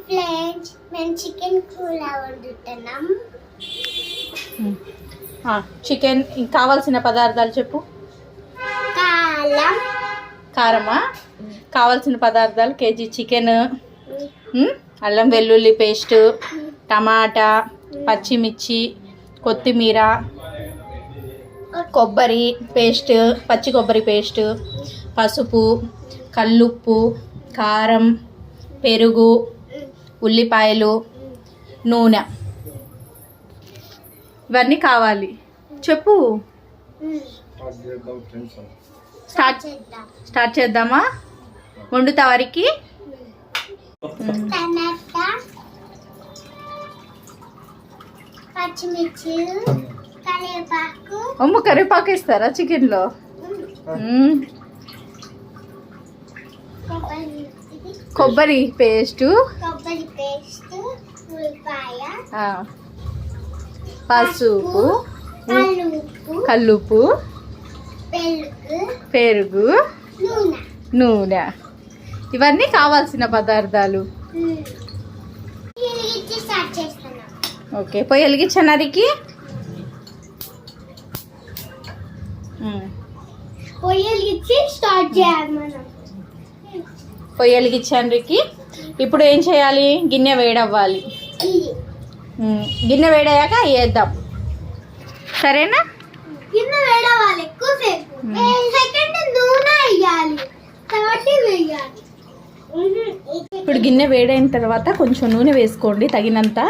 Friends మేము chicken కూర వండుతున్నాం. Chicken కావాల్సిన పదార్థాలు చెప్పు. కారమా? కావాల్సిన పదార్థాలు కేజీ చికెన్, అల్లం వెల్లుల్లి పేస్ట్, టమాటా, పచ్చిమిర్చి, కొత్తిమీర, కొబ్బరి పేస్ట్, పచ్చి కొబ్బరి పేస్ట్, పసుపు, కల్లుప్పు, కారం, పెరుగు, ఉల్లిపాయలు, నూనె, ఇవన్నీ కావాలి. చెప్పు. స్టార్ట్ చేద్దామా? వండుతా వరకు పచ్చిమిర్చి, కరివేపాకు. కరివేపాకు వేస్తారా చికెన్లో? కొబ్బరి పేస్ట్, ఉల్లిపాయ, పసుపు, కల్లుప్పు, పెరుగు, నూనె, ఇవన్నీ కావాల్సిన పదార్థాలు. ఓకే, పొయ్యి వెలిగించడానికి. పొయ్యి వెలిగించడానికి. ఇప్పుడు ఏం చేయాలి? గిన్నె వేడవ్వాలి. గిన్నె వేడయ్యాక వేద్దాం, సరేనా? గిన్నె వేడవ్వాలి ఎక్కువసేపు. సెకండ్ నూనె వేయాలి, తర్వాత వేయాలి. ఇప్పుడు గిన్నె వేడైన తర్వాత కొంచెం నూనె వేసుకోండి, తగినంత.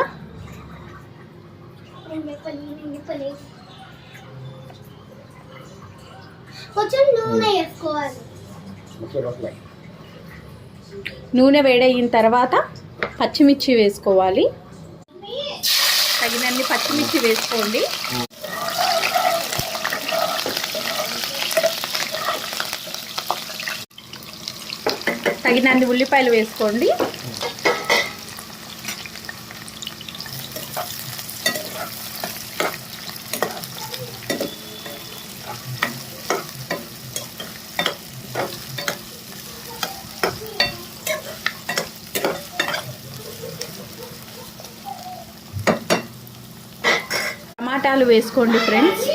కొంచెం నూనె వేసుకోవాలి. నూనె వేడయిన తర్వాత పచ్చిమిర్చి వేసుకోవాలి. తగినన్ని పచ్చిమిర్చి వేసుకోండి. తగినన్ని ఉల్లిపాయలు వేసుకోండి. టమాటాలు వేసుకోండి ఫ్రెండ్స్.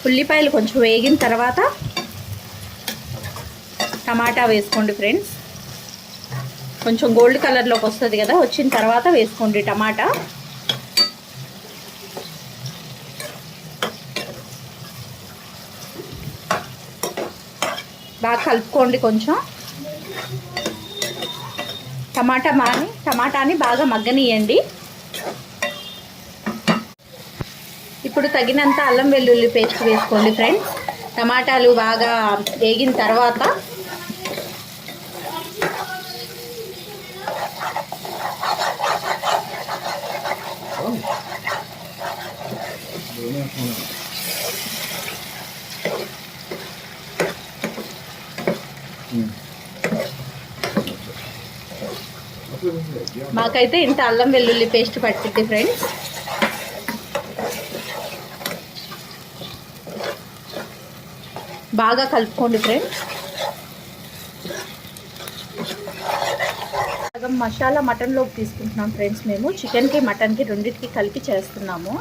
ఉల్లిపాయలు కొంచెం వేగిన తర్వాత టమాటా వేసుకోండి ఫ్రెండ్స్. కొంచెం గోల్డ్ కలర్లోకి వస్తుంది కదా, వచ్చిన తర్వాత వేసుకోండి టమాటా. బాగా కలుపుకోండి. కొంచెం టమాటాని బాగా మగ్గనియండి. ఇప్పుడు తగినంత అల్లం వెల్లుల్లి పేస్ట్ వేసుకోండి ఫ్రెండ్స్. టమాటాలు బాగా వేగిన తర్వాత మాకైతే ఇంత అల్లం వెల్లుల్లి పేస్ట్ పట్టింది ఫ్రెండ్స్. బాగా కలుపుకోండి ఫ్రెండ్స్. సగం మసాలా మటన్లోకి తీసుకుంటున్నాం ఫ్రెండ్స్. మేము చికెన్కి మటన్కి రెండింటికి కలిపి చేస్తున్నాము.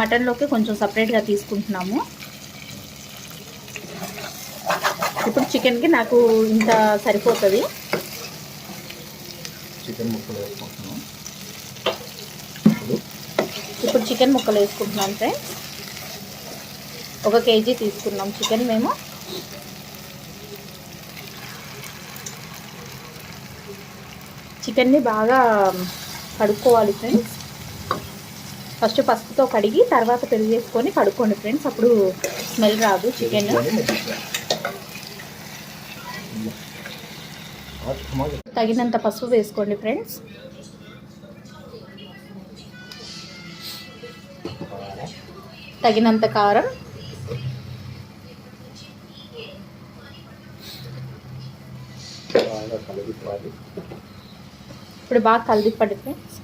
మటన్లోకి కొంచెం సపరేట్గా తీసుకుంటున్నాము. ఇప్పుడు చికెన్కి నాకు ఇంత సరిపోతుంది. ఇప్పుడు చికెన్ ముక్కలు వేసుకుంటున్నాం ఫ్రెండ్స్. 1 కేజీ తీసుకున్నాం చికెన్ మేము. చికెన్ని బాగా కడుక్కోవాలి ఫ్రెండ్స్. ఫస్ట్ పసుపుతో కడిగి తర్వాత పెరుగు వేసుకొని కడుక్కోండి ఫ్రెండ్స్, అప్పుడు స్మెల్ రాదు చికెన్. తగినంత పసుపు వేసుకోండి ఫ్రెండ్స్. తగినంత కారం, బాగా కలుపుకోవాలి. ఇప్పుడు బాగా కలిపండి ఫ్రెండ్స్.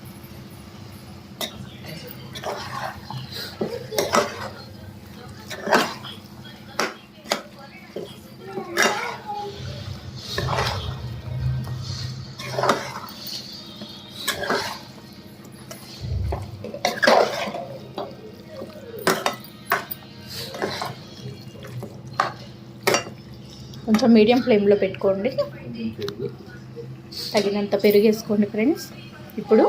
కొంచెం మీడియం ఫ్లేమ్లో పెట్టుకోండి. తగినంత పెరుగు వేసుకోండి ఫ్రెండ్స్. ఇప్పుడు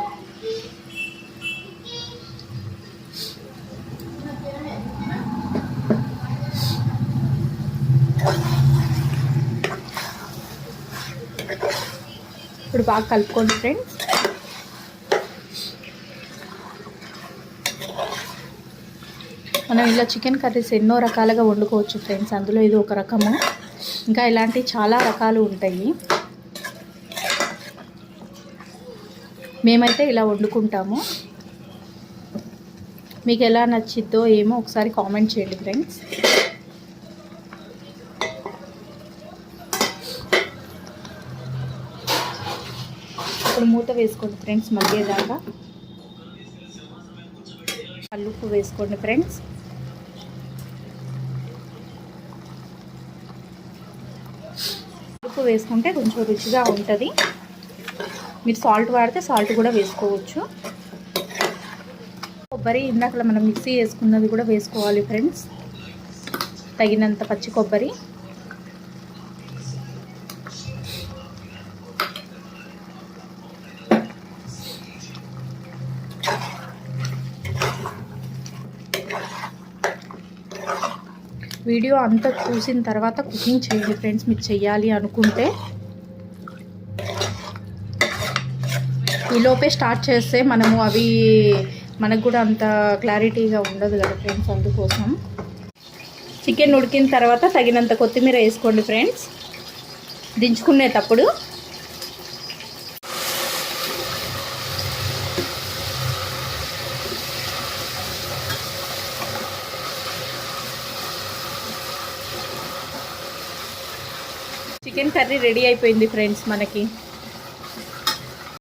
బాగా కలుపుకోండి ఫ్రెండ్స్. మనం ఇలా చికెన్ కర్రీస్ ఎన్నో రకాలుగా వండుకోవచ్చు ఫ్రెండ్స్. అందులో ఇది ఒక రకము. ఇంకా ఇలాంటి చాలా రకాలు ఉంటాయి. మేమైతే ఇలా వండుకుంటాము. మీకు ఎలా నచ్చిద్దో ఏమో ఒకసారి కామెంట్ చేయండి ఫ్రెండ్స్. ఇప్పుడు మూత వేసుకోండి ఫ్రెండ్స్ మగ్గేదాకా. కల్లుప్పు వేసుకోండి ఫ్రెండ్స్. ఉప్పు వేసుకుంటే కొంచెం రుచిగా ఉంటుంది. మీరు సాల్ట్ వాడితే సాల్ట్ కూడా వేసుకోవచ్చు. కొబ్బరి ఇందాక మనం మిక్సీ వేసుకున్నది కూడా వేసుకోవాలి ఫ్రెండ్స్. తగినంత పచ్చి కొబ్బరి. వీడియో అంతా చూసిన తర్వాత కుకింగ్ చేయండి ఫ్రెండ్స్ మీరు చెయ్యాలి అనుకుంటే. ఈలోపే స్టార్ట్ చేస్తే మనము అవి మనకు కూడా అంత క్లారిటీగా ఉండదు కదా ఫ్రెండ్స్. అందుకోసం చికెన్ ఉడికిన తర్వాత తగినంత కొత్తిమీర వేసుకోండి ఫ్రెండ్స్ దించుకునేటప్పుడు. చికెన్ కర్రీ రెడీ అయిపోయింది ఫ్రెండ్స్ మనకి.